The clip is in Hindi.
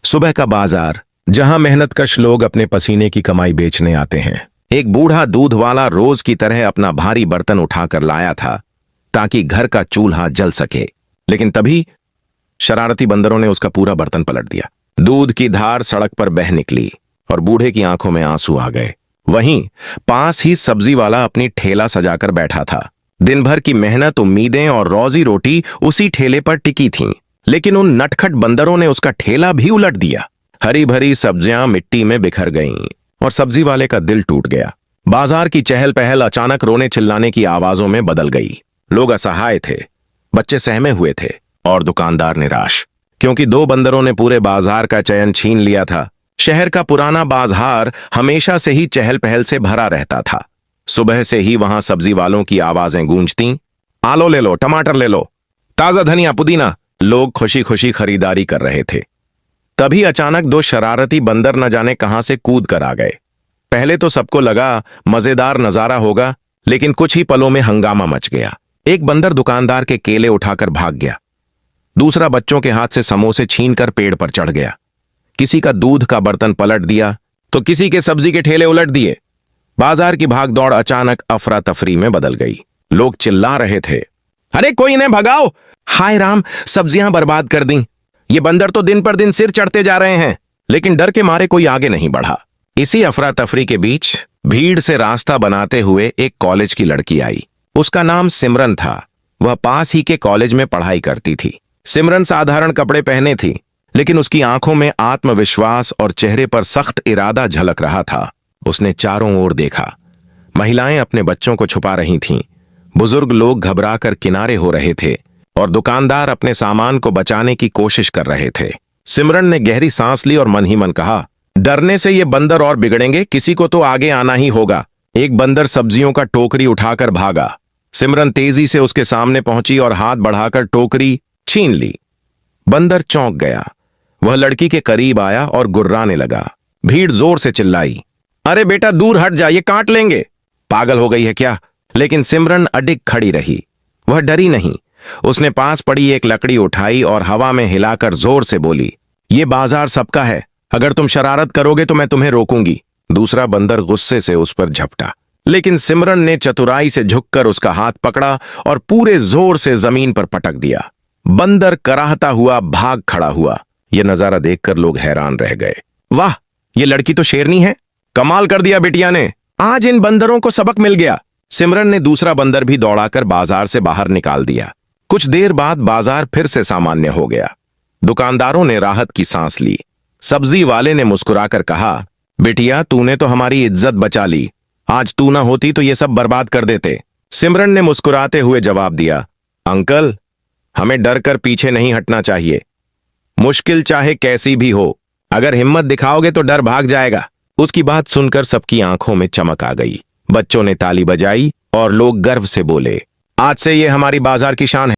सुबह का बाजार, जहां मेहनतकश लोग अपने पसीने की कमाई बेचने आते हैं। एक बूढ़ा दूध वाला रोज की तरह अपना भारी बर्तन उठाकर लाया था ताकि घर का चूल्हा जल सके, लेकिन तभी शरारती बंदरों ने उसका पूरा बर्तन पलट दिया। दूध की धार सड़क पर बह निकली और बूढ़े की आंखों में आंसू आ गए। वहीं पास ही सब्जी वाला अपनी ठेला सजाकर बैठा था। दिन भर की मेहनत, उम्मीदें और रोजी रोटी उसी ठेले पर टिकी थीं, लेकिन उन नटखट बंदरों ने उसका ठेला भी उलट दिया। हरी भरी सब्जियां मिट्टी में बिखर गईं और सब्जी वाले का दिल टूट गया। बाजार की चहल पहल अचानक रोने चिल्लाने की आवाजों में बदल गई। लोग असहाय थे, बच्चे सहमे हुए थे और दुकानदार निराश, क्योंकि दो बंदरों ने पूरे बाजार का चयन छीन लिया था। शहर का पुराना बाजार हमेशा से ही चहल पहल से भरा रहता था। सुबह से ही वहां सब्जी वालों की आवाजें गूंजती। आलू ले लो, टमाटर ले लो, ताजा धनिया, पुदीना। लोग खुशी खुशी खरीदारी कर रहे थे। तभी अचानक दो शरारती बंदर न जाने कहां से कूद कर आ गए। पहले तो सबको लगा मजेदार नजारा होगा, लेकिन कुछ ही पलों में हंगामा मच गया। एक बंदर दुकानदार के केले उठाकर भाग गया। दूसरा बच्चों के हाथ से समोसे छीनकर पेड़ पर चढ़ गया। किसी का दूध का बर्तन पलट दिया तो किसी के सब्जी के ठेले उलट दिए। बाजार की भागदौड़ अचानक अफरा तफरी में बदल गई। लोग चिल्ला रहे थे, अरे कोई इन्हें भगाओ! हाय राम, सब्जियां बर्बाद कर दी। ये बंदर तो दिन पर दिन सिर चढ़ते जा रहे हैं। लेकिन डर के मारे कोई आगे नहीं बढ़ा। इसी अफरा तफरी के बीच भीड़ से रास्ता बनाते हुए एक कॉलेज की लड़की आई। उसका नाम सिमरन था। वह पास ही के कॉलेज में पढ़ाई करती थी। सिमरन साधारण कपड़े पहने थी, लेकिन उसकी आंखों में आत्मविश्वास और चेहरे पर सख्त इरादा झलक रहा था। उसने चारों ओर देखा। महिलाएं अपने बच्चों को छुपा रही थीं, बुजुर्ग लोग घबराकर किनारे हो रहे थे और दुकानदार अपने सामान को बचाने की कोशिश कर रहे थे। सिमरन ने गहरी सांस ली और मन ही मन कहा, डरने से ये बंदर और बिगड़ेंगे, किसी को तो आगे आना ही होगा। एक बंदर सब्जियों का टोकरी उठाकर भागा। सिमरन तेजी से उसके सामने पहुंची और हाथ बढ़ाकर टोकरी छीन ली। बंदर चौंक गया। वह लड़की के करीब आया और गुर्राने लगा। भीड़ जोर से चिल्लाई, अरे बेटा दूर हट जा, ये काट लेंगे। पागल हो गई है क्या? लेकिन सिमरन अडिग खड़ी रही। वह डरी नहीं। उसने पास पड़ी एक लकड़ी उठाई और हवा में हिलाकर जोर से बोली, ये बाजार सबका है, अगर तुम शरारत करोगे तो मैं तुम्हें रोकूंगी। दूसरा बंदर गुस्से से उस पर झपटा, लेकिन सिमरन ने चतुराई से झुककर उसका हाथ पकड़ा और पूरे जोर से जमीन पर पटक दिया। बंदर कराहता हुआ भाग खड़ा हुआ। यह नजारा देखकर लोग हैरान रह गए। वाह, ये लड़की तो शेरनी है। कमाल कर दिया बिटिया ने, आज इन बंदरों को सबक मिल गया। सिमरन ने दूसरा बंदर भी दौड़ाकर बाजार से बाहर निकाल दिया। कुछ देर बाद बाजार फिर से सामान्य हो गया। दुकानदारों ने राहत की सांस ली। सब्जी वाले ने मुस्कुराकर कहा, बिटिया तूने तो हमारी इज्जत बचा ली, आज तू ना होती तो ये सब बर्बाद कर देते। सिमरन ने मुस्कुराते हुए जवाब दिया, अंकल हमें डर कर पीछे नहीं हटना चाहिए। मुश्किल चाहे कैसी भी हो, अगर हिम्मत दिखाओगे तो डर भाग जाएगा। उसकी बात सुनकर सबकी आंखों में चमक आ गई। बच्चों ने ताली बजाई और लोग गर्व से बोले, आज से ये हमारी बाजार की शान है।